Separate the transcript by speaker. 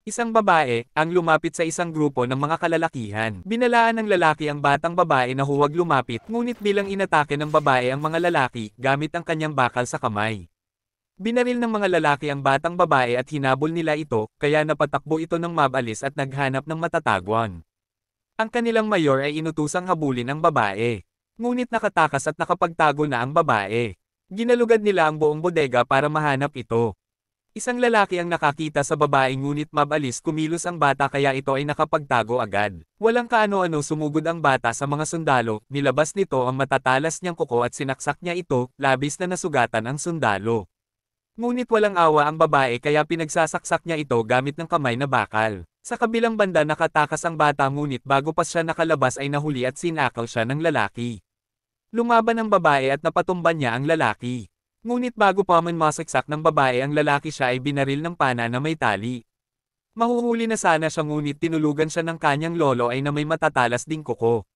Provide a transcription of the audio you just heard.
Speaker 1: Isang babae, ang lumapit sa isang grupo ng mga kalalakihan. Binalaan ng lalaki ang batang babae na huwag lumapit, ngunit bilang inatake ng babae ang mga lalaki, gamit ang kanyang bakal sa kamay. Binaril ng mga lalaki ang batang babae at hinabol nila ito, kaya napatakbo ito ng mabalis at naghanap ng matatagwan. Ang kanilang mayor ay inutusang habulin ang babae. Ngunit nakatakas at nakapagtago na ang babae. Ginalugad nila ang buong bodega para mahanap ito. Isang lalaki ang nakakita sa babae ngunit mabalis kumilos ang bata kaya ito ay nakapagtago agad. Walang kaano-ano sumugod ang bata sa mga sundalo, nilabas nito ang matatalas niyang kuko at sinaksak niya ito, labis na nasugatan ang sundalo. Ngunit walang awa ang babae kaya pinagsasaksak niya ito gamit ng kamay na bakal. Sa kabilang banda nakatakas ang bata ngunit bago pa siya nakalabas ay nahuli at sinakal siya ng lalaki. Lumaban ang babae at napatumban niya ang lalaki. Ngunit bago pa man masaksak ng babae ang lalaki siya ay binaril ng pana na may tali. Mahuhuli na sana siya ngunit tinulugan siya ng kanyang lolo ay na may matatalas ding kuko.